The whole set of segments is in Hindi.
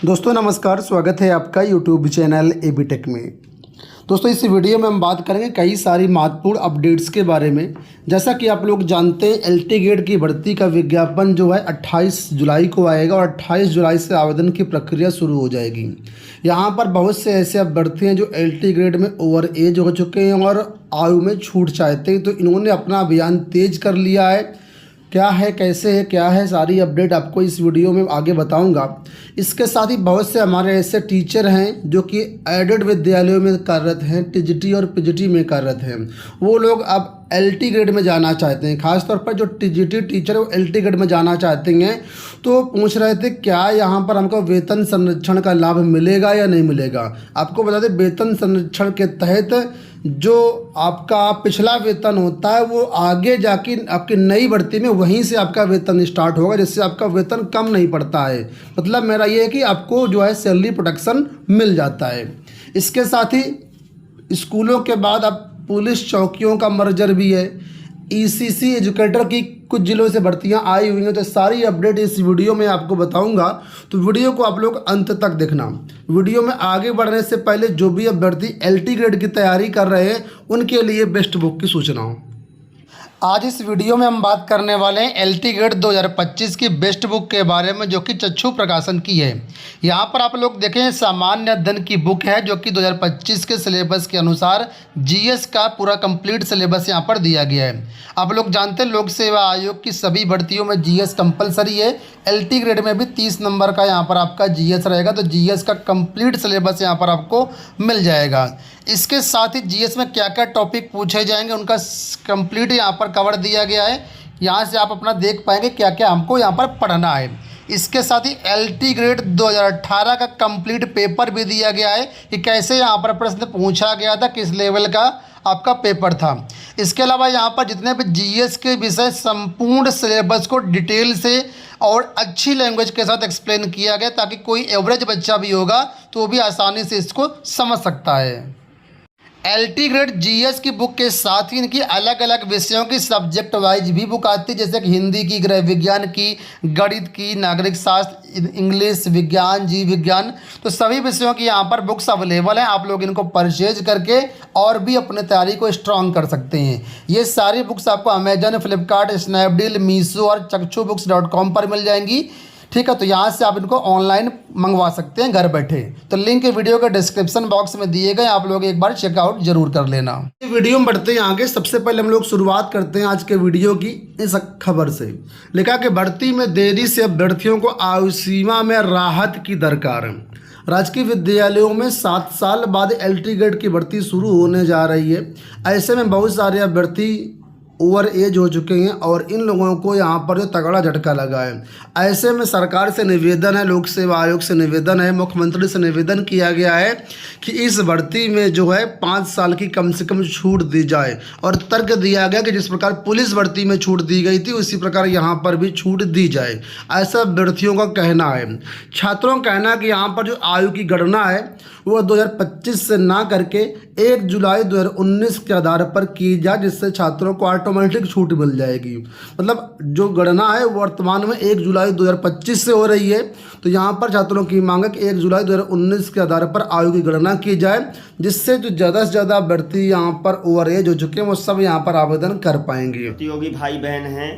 दोस्तों नमस्कार, स्वागत है आपका यूट्यूब चैनल एबी टेक में। दोस्तों इस वीडियो में हम बात करेंगे कई सारी महत्वपूर्ण अपडेट्स के बारे में। जैसा कि आप लोग जानते हैं, एलटी ग्रेड की भर्ती का विज्ञापन जो है 28 जुलाई को आएगा और 28 जुलाई से आवेदन की प्रक्रिया शुरू हो जाएगी। यहाँ पर बहुत से ऐसे अभ्यर्थी हैं जो एलटी ग्रेड में ओवर एज हो चुके हैं और आयु में छूट चाहते हैं, तो इन्होंने अपना अभियान तेज कर लिया है। क्या है, कैसे है, क्या है, सारी अपडेट आपको इस वीडियो में आगे बताऊंगा। इसके साथ ही बहुत से हमारे ऐसे टीचर हैं जो कि एडेड विद्यालयों में कार्यरत हैं, टीजीटी और पीजीटी में कार्यरत हैं। वो लोग अब एलटी ग्रेड में जाना चाहते हैं। खासतौर पर जो टीजीटी टीचर है वो एलटी ग्रेड में जाना चाहते हैं, तो पूछ रहे थे क्या यहाँ पर हमको वेतन संरक्षण का लाभ मिलेगा या नहीं मिलेगा। आपको बता दें, वेतन संरक्षण के तहत जो आपका पिछला वेतन होता है वो आगे जाके आपकी नई भर्ती में वहीं से आपका वेतन स्टार्ट होगा, जिससे आपका वेतन कम नहीं पड़ता है। मतलब मेरा ये है कि आपको जो है सैलरी प्रोटेक्शन मिल जाता है। इसके साथ ही स्कूलों के बाद अब पुलिस चौकियों का मर्जर भी है। ईसीसी एजुकेटर की कुछ जिलों से भर्तियां आई हुई हैं, तो सारी अपडेट इस वीडियो में आपको बताऊंगा, तो वीडियो को आप लोग अंत तक देखना। वीडियो में आगे बढ़ने से पहले जो भी अभ्यर्थी एलटी ग्रेड की तैयारी कर रहे हैं उनके लिए बेस्ट बुक की सूचना हो। आज इस वीडियो में हम बात करने वाले हैं एलटी ग्रेड 2025 की बेस्ट बुक के बारे में, जो कि चक्षु प्रकाशन की है। यहाँ पर आप लोग देखें, सामान्य अध्ययन की बुक है जो कि 2025 के सिलेबस के अनुसार जीएस का पूरा कंप्लीट सिलेबस यहाँ पर दिया गया है। आप लोग जानते हैं लोक सेवा आयोग की सभी भर्तियों में जीएस कंपलसरी है। एलटी ग्रेड में भी 30 नंबर का यहाँ पर आपका जीएस रहेगा, तो जीएस का कंप्लीट सिलेबस यहाँ पर आपको मिल जाएगा। इसके साथ ही जीएस में क्या क्या टॉपिक पूछे जाएंगे उनका कंप्लीट यहाँ पर कवर दिया गया है। यहाँ से आप अपना देख पाएंगे क्या क्या हमको यहाँ पर पढ़ना है। इसके साथ ही एलटी ग्रेड 2018 का कंप्लीट पेपर भी दिया गया है कि कैसे यहाँ पर प्रश्न पूछा गया था, किस लेवल का आपका पेपर था। इसके अलावा यहाँ पर जितने भी जीएस के विषय संपूर्ण सिलेबस को डिटेल से और अच्छी लैंग्वेज के साथ एक्सप्लेन किया गया, ताकि कोई एवरेज बच्चा भी होगा तो वो भी आसानी से इसको समझ सकता है। एलटी ग्रेड जीएस की बुक के साथ ही इनकी अलग अलग विषयों की सब्जेक्ट वाइज भी बुक आती है, जैसे कि हिंदी की, गृह विज्ञान की, गणित की, नागरिक शास्त्र, इंग्लिश, विज्ञान, जीव विज्ञान, तो सभी विषयों की यहाँ पर बुक्स अवेलेबल हैं। आप लोग इनको परचेज करके और भी अपने तैयारी को स्ट्रॉन्ग कर सकते हैं। ये सारी बुक्स आपको अमेजन, फ्लिपकार्ट, स्नैपडील, मीशो और चक्षुबुक्स.com पर मिल जाएंगी। ठीक है, तो यहाँ से आप इनको ऑनलाइन मंगवा सकते हैं घर बैठे। तो लिंक वीडियो के डिस्क्रिप्शन बॉक्स में दिए गए, आप लोग एक बार चेकआउट जरूर कर लेना। वीडियो में बढ़ते हैं आगे। सबसे पहले हम लोग शुरुआत करते हैं आज के वीडियो की इस खबर से। लिखा कि भर्ती में देरी से अभ्यर्थियों को आयु सीमा में राहत की दरकार है। राजकीय विद्यालयों में 7 साल बाद एलटी ग्रेड की भर्ती शुरू होने जा रही है। ऐसे में बहुत सारे अभ्यर्थी ओवर एज हो चुके हैं और इन लोगों को यहाँ पर जो तगड़ा झटका लगा है। ऐसे में सरकार से निवेदन है, लोक सेवा आयोग से निवेदन है, मुख्यमंत्री से निवेदन किया गया है कि इस भर्ती में जो है 5 साल की कम से कम छूट दी जाए। और तर्क दिया गया कि जिस प्रकार पुलिस भर्ती में छूट दी गई थी उसी प्रकार यहाँ पर भी छूट दी जाए, ऐसा अभ्यर्थियों का कहना है। छात्रों का कहना है कि यहाँ पर जो आयु की गणना है वो 2025 से ना करके 1 जुलाई 2019 के आधार पर की जाए, जिससे छात्रों को ऑटोमेटिक छूट मिल जाएगी। मतलब जो गणना है वर्तमान में 1 जुलाई 2025 से हो रही है, तो यहाँ पर छात्रों की मांग है कि 1 जुलाई 2019 के आधार पर आयु की गणना की जाए, जिससे जो ज़्यादा से ज़्यादा अभ्यर्थी यहाँ पर ओवर एज हो चुके हैं वो सब यहाँ पर आवेदन कर पाएंगे। प्रतियोगी भाई बहन हैं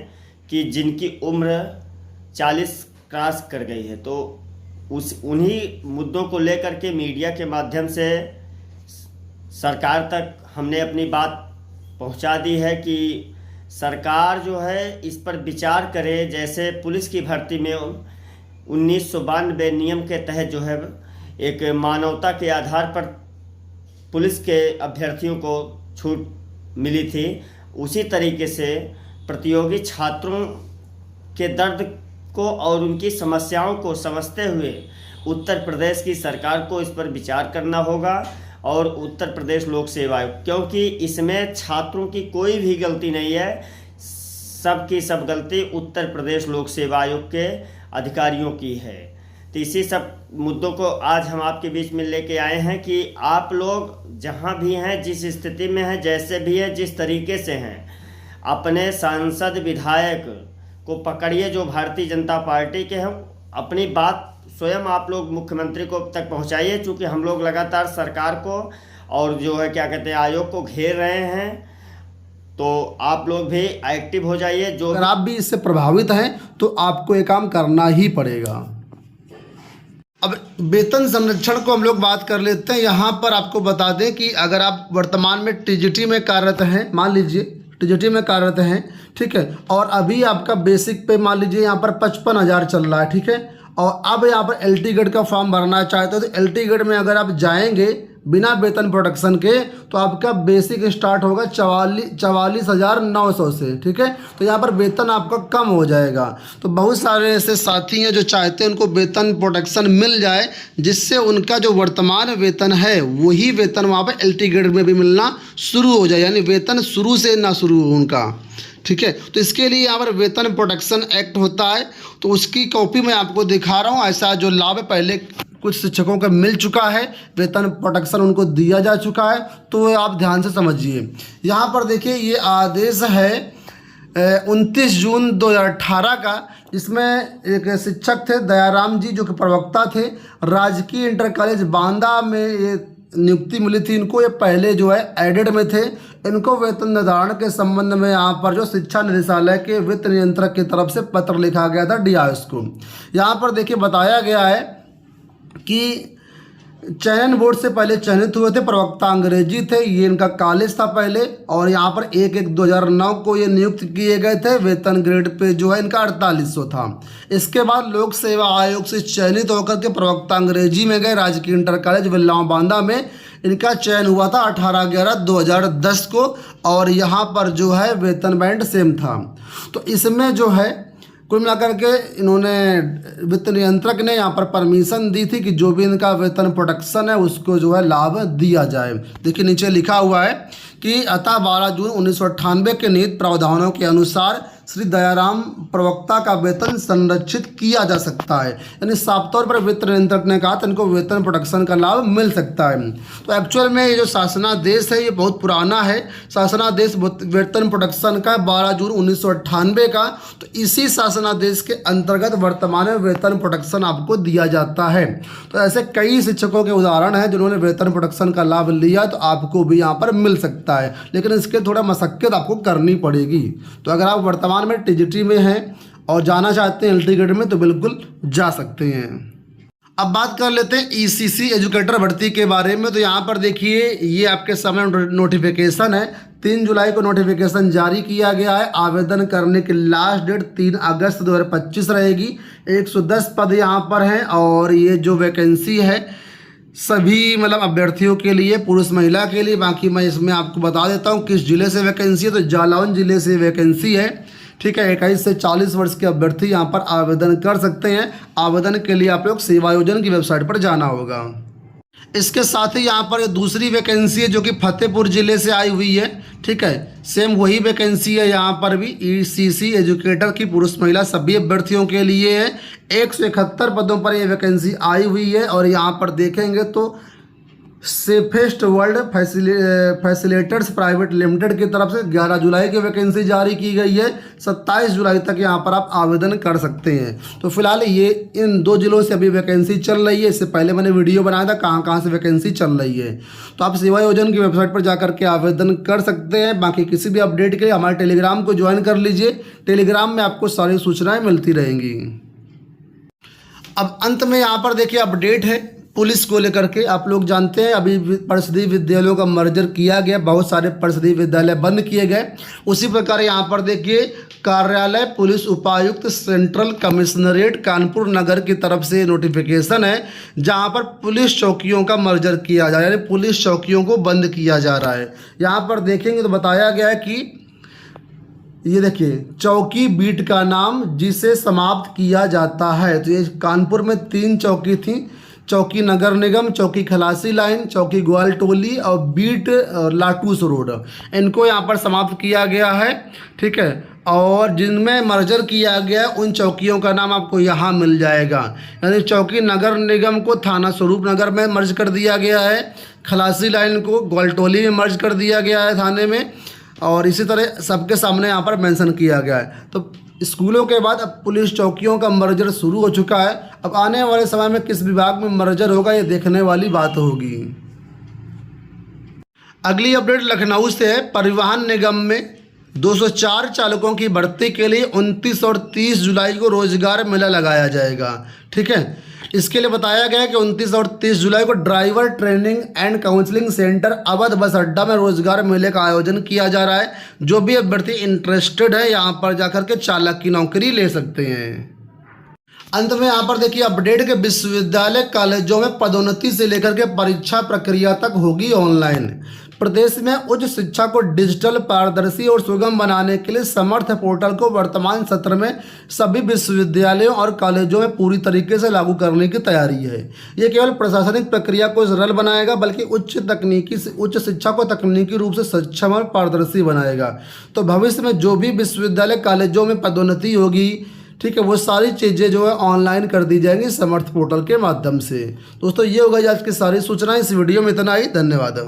कि जिनकी उम्र 40 क्रॉस कर गई है, तो उन्हीं मुद्दों को लेकर के मीडिया के माध्यम से सरकार तक हमने अपनी बात पहुंचा दी है कि सरकार जो है इस पर विचार करे। जैसे पुलिस की भर्ती में 1992 नियम के तहत जो है एक मानवता के आधार पर पुलिस के अभ्यर्थियों को छूट मिली थी, उसी तरीके से प्रतियोगी छात्रों के दर्द को और उनकी समस्याओं को समझते हुए उत्तर प्रदेश की सरकार को इस पर विचार करना होगा। और उत्तर प्रदेश लोक सेवा आयोग, क्योंकि इसमें छात्रों की कोई भी गलती नहीं है, सब की सब गलती उत्तर प्रदेश लोक सेवा आयोग के अधिकारियों की है। तो इसी सब मुद्दों को आज हम आपके बीच में लेके आए हैं कि आप लोग जहां भी हैं, जिस स्थिति में हैं, जैसे भी हैं, जिस तरीके से हैं, अपने सांसद विधायक को पकड़िए जो भारतीय जनता पार्टी के हैं, अपनी बात स्वयं आप लोग मुख्यमंत्री को तक पहुंचाइए, क्योंकि हम लोग लगातार सरकार को और जो है क्या कहते हैं आयोग को घेर रहे हैं। तो आप लोग भी एक्टिव हो जाइए। जो अगर आप भी इससे प्रभावित हैं तो आपको ये काम करना ही पड़ेगा। अब वेतन संरक्षण को हम लोग बात कर लेते हैं। यहाँ पर आपको बता दें कि अगर आप वर्तमान में टीजीटी में कार्यरत हैं, मान लीजिए टीजीटी में कार्यरत हैं, ठीक है, और अभी आपका बेसिक पे मान लीजिए यहाँ पर 55,000 चल रहा है, ठीक है, और अब यहाँ पर एलटी ग्रेड का फॉर्म भरना चाहते हो तो एलटी ग्रेड में अगर आप जाएंगे बिना वेतन प्रोडक्शन के तो आपका बेसिक स्टार्ट होगा 44,900 से, ठीक है। तो यहाँ पर वेतन आपका कम हो जाएगा। तो बहुत सारे ऐसे साथी हैं जो चाहते हैं उनको वेतन प्रोडक्शन मिल जाए, जिससे उनका जो वर्तमान वेतन है वही वेतन वहाँ पर एलटी ग्रेड में भी मिलना शुरू हो जाए, यानी वेतन शुरू से ना शुरू हो उनका, ठीक है। तो इसके लिए यहाँ पर वेतन प्रोटेक्शन एक्ट होता है, तो उसकी कॉपी मैं आपको दिखा रहा हूँ। ऐसा जो लाभ पहले कुछ शिक्षकों को मिल चुका है, वेतन प्रोटेक्शन उनको दिया जा चुका है, तो आप ध्यान से समझिए। यहाँ पर देखिए ये आदेश है 29 जून 2018 का। इसमें एक शिक्षक थे दयाराम जी जो कि प्रवक्ता थे, राजकीय इंटर कॉलेज बांदा में ये नियुक्ति मिली थी इनको। ये पहले जो है एडेड में थे। इनको वेतन निर्धारण के संबंध में यहाँ पर जो शिक्षा निदेशालय के वित्त नियंत्रक की तरफ से पत्र लिखा गया था डीआईएस को। यहाँ पर देखिए बताया गया है कि चयन बोर्ड से पहले चयनित हुए थे, प्रवक्ता अंग्रेजी थे, ये इनका कॉलेज था पहले, और यहाँ पर 1/1/2009 को ये नियुक्त किए गए थे। वेतन ग्रेड पे जो है इनका 4800 था। इसके बाद लोक सेवा आयोग से चयनित होकर के प्रवक्ता अंग्रेजी में गए, राजकीय इंटर कॉलेज बिल्लाव बांदा में इनका चयन हुआ था 18/11/2010 को, और यहाँ पर जो है वेतन बैंड सेम था। तो इसमें जो है कुल मिलाकर के इन्होंने वित्त नियंत्रक ने यहाँ पर परमिशन दी थी कि जो भी इनका वेतन प्रोटेक्शन है उसको जो है लाभ दिया जाए। देखिए नीचे लिखा हुआ है कि अतः 12 जून 1998 के निहित प्रावधानों के अनुसार श्री दयाराम प्रवक्ता का वेतन संरक्षित किया जा सकता है। यानी साफ तौर पर वित्त नियंत्रक ने कहा था इनको वेतन प्रोटेक्शन का लाभ मिल सकता है। तो एक्चुअल में ये जो शासनादेश है ये बहुत पुराना है। शासनादेश वेतन प्रोटेक्शन का 12 जून 1998 का। तो इसी शासनादेश के अंतर्गत वर्तमान में वेतन प्रोटेक्शन आपको दिया जाता है। तो ऐसे कई शिक्षकों के उदाहरण हैं जिन्होंने वेतन प्रोटेक्शन का लाभ लिया, तो आपको भी यहाँ पर मिल सकता है, लेकिन इसके थोड़ा मशक्कत आपको करनी पड़ेगी। तो अगर आप वर्तमान में टीजीटी में हैं और जाना चाहते हैं एलटी ग्रेड में तो बिल्कुल जा सकते हैं। अब बात कर लेते हैं ईसीसी एजुकेटर भर्ती के बारे में। तो यहाँ पर देखिए ये आपके सामने नोटिफिकेशन है। 3 जुलाई को नोटिफिकेशन जारी किया गया है। आवेदन करने की लास्ट डेट 3 अगस्त 2025 रहेगी। 110 पद यहाँ पर हैं, और ये जो वैकेंसी है सभी मतलब अभ्यर्थियों के लिए, पुरुष महिला के लिए। बाकी मैं इसमें आपको बता देता हूँ किस जिले से वैकेंसी है। तो जालौन जिले से वैकेंसी है, ठीक है। 21 से 40 वर्ष के अभ्यर्थी यहाँ पर आवेदन कर सकते हैं। आवेदन के लिए आप लोग सेवायोजन की वेबसाइट पर जाना होगा। इसके साथ ही यहाँ पर दूसरी वैकेंसी है जो कि फतेहपुर जिले से आई हुई है, ठीक है। सेम वही वैकेंसी है यहाँ पर भी, ईसीसी एजुकेटर की पुरुष महिला सभी अभ्यर्थियों के लिए है। 171 पदों पर ये वैकेंसी आई हुई है। और यहाँ पर देखेंगे तो safest world facilitators private limited की तरफ से 11 जुलाई की वैकेंसी जारी की गई है। 27 जुलाई तक यहाँ पर आप आवेदन कर सकते हैं। तो फिलहाल ये इन 2 जिलों से अभी वैकेंसी चल रही है। इससे पहले मैंने वीडियो बनाया था कहाँ कहाँ से वैकेंसी चल रही है। तो आप सेवायोजन की वेबसाइट पर जाकर के आवेदन कर सकते हैं। बाकी किसी भी अपडेट के लिए हमारे टेलीग्राम को ज्वाइन कर लीजिए। टेलीग्राम में आपको सारी सूचनाएँ मिलती रहेंगी। अब अंत में यहाँ पर देखिए अपडेट है पुलिस को लेकर के। आप लोग जानते हैं अभी परिषदीय विद्यालयों का मर्जर किया गया, बहुत सारे परिषदीय विद्यालय बंद किए गए। उसी प्रकार यहाँ पर देखिए कार्यालय पुलिस उपायुक्त सेंट्रल कमिश्नरेट कानपुर नगर की तरफ से नोटिफिकेशन है जहाँ पर पुलिस चौकियों का मर्जर किया जा रहा है, यानी पुलिस चौकियों को बंद किया जा रहा है। यहाँ पर देखेंगे तो बताया गया है कि ये देखिए चौकी बीट का नाम जिसे समाप्त किया जाता है। तो ये कानपुर में 3 चौकी थी, चौकी नगर निगम, चौकी खलासी लाइन, चौकी ग्वालटोली और बीट लाटूस रोड। इनको यहाँ पर समाप्त किया गया है, ठीक है। और जिनमें मर्जर किया गया उन चौकियों का नाम आपको यहाँ मिल जाएगा। यानी चौकी नगर निगम को थाना स्वरूप नगर में मर्ज कर दिया गया है, खलासी लाइन को ग्वालटोली में मर्ज कर दिया गया है थाने में, और इसी तरह सबके सामने यहाँ पर मेंशन किया गया है। तो स्कूलों के बाद अब पुलिस चौकियों का मर्जर शुरू हो चुका है। अब आने वाले समय में किस विभाग में मर्जर होगा ये देखने वाली बात होगी। अगली अपडेट लखनऊ से है। परिवहन निगम में 204 चालकों की भर्ती के लिए 29 और 30 जुलाई को रोजगार मेला लगाया जाएगा। ठीक है, इसके लिए बताया गया है कि 29 और 30 जुलाई को driver training and counselling centre Awadh बस अड्डा में रोजगार मेले का आयोजन किया जा रहा है। जो भी अभ्यर्थी इंटरेस्टेड है यहाँ पर जाकर के चालक की नौकरी ले सकते हैं। अंत में यहाँ पर देखिए अपडेट के विश्वविद्यालय कॉलेजों में पदोन्नति से लेकर के परीक्षा प्रक्रिया तक होगी ऑनलाइन। प्रदेश में उच्च शिक्षा को डिजिटल, पारदर्शी और सुगम बनाने के लिए समर्थ पोर्टल को वर्तमान सत्र में सभी विश्वविद्यालयों और कॉलेजों में पूरी तरीके से लागू करने की तैयारी है। ये केवल प्रशासनिक प्रक्रिया को सरल बनाएगा बल्कि उच्च शिक्षा को तकनीकी रूप से सक्षम और पारदर्शी बनाएगा। तो भविष्य में जो भी विश्वविद्यालय कॉलेजों में पदोन्नति होगी, ठीक है, वो सारी चीज़ें जो है ऑनलाइन कर दी जाएंगी समर्थ पोर्टल के माध्यम से। दोस्तों ये होगा आज की सारी सूचनाएं। इस वीडियो में इतना ही। धन्यवाद।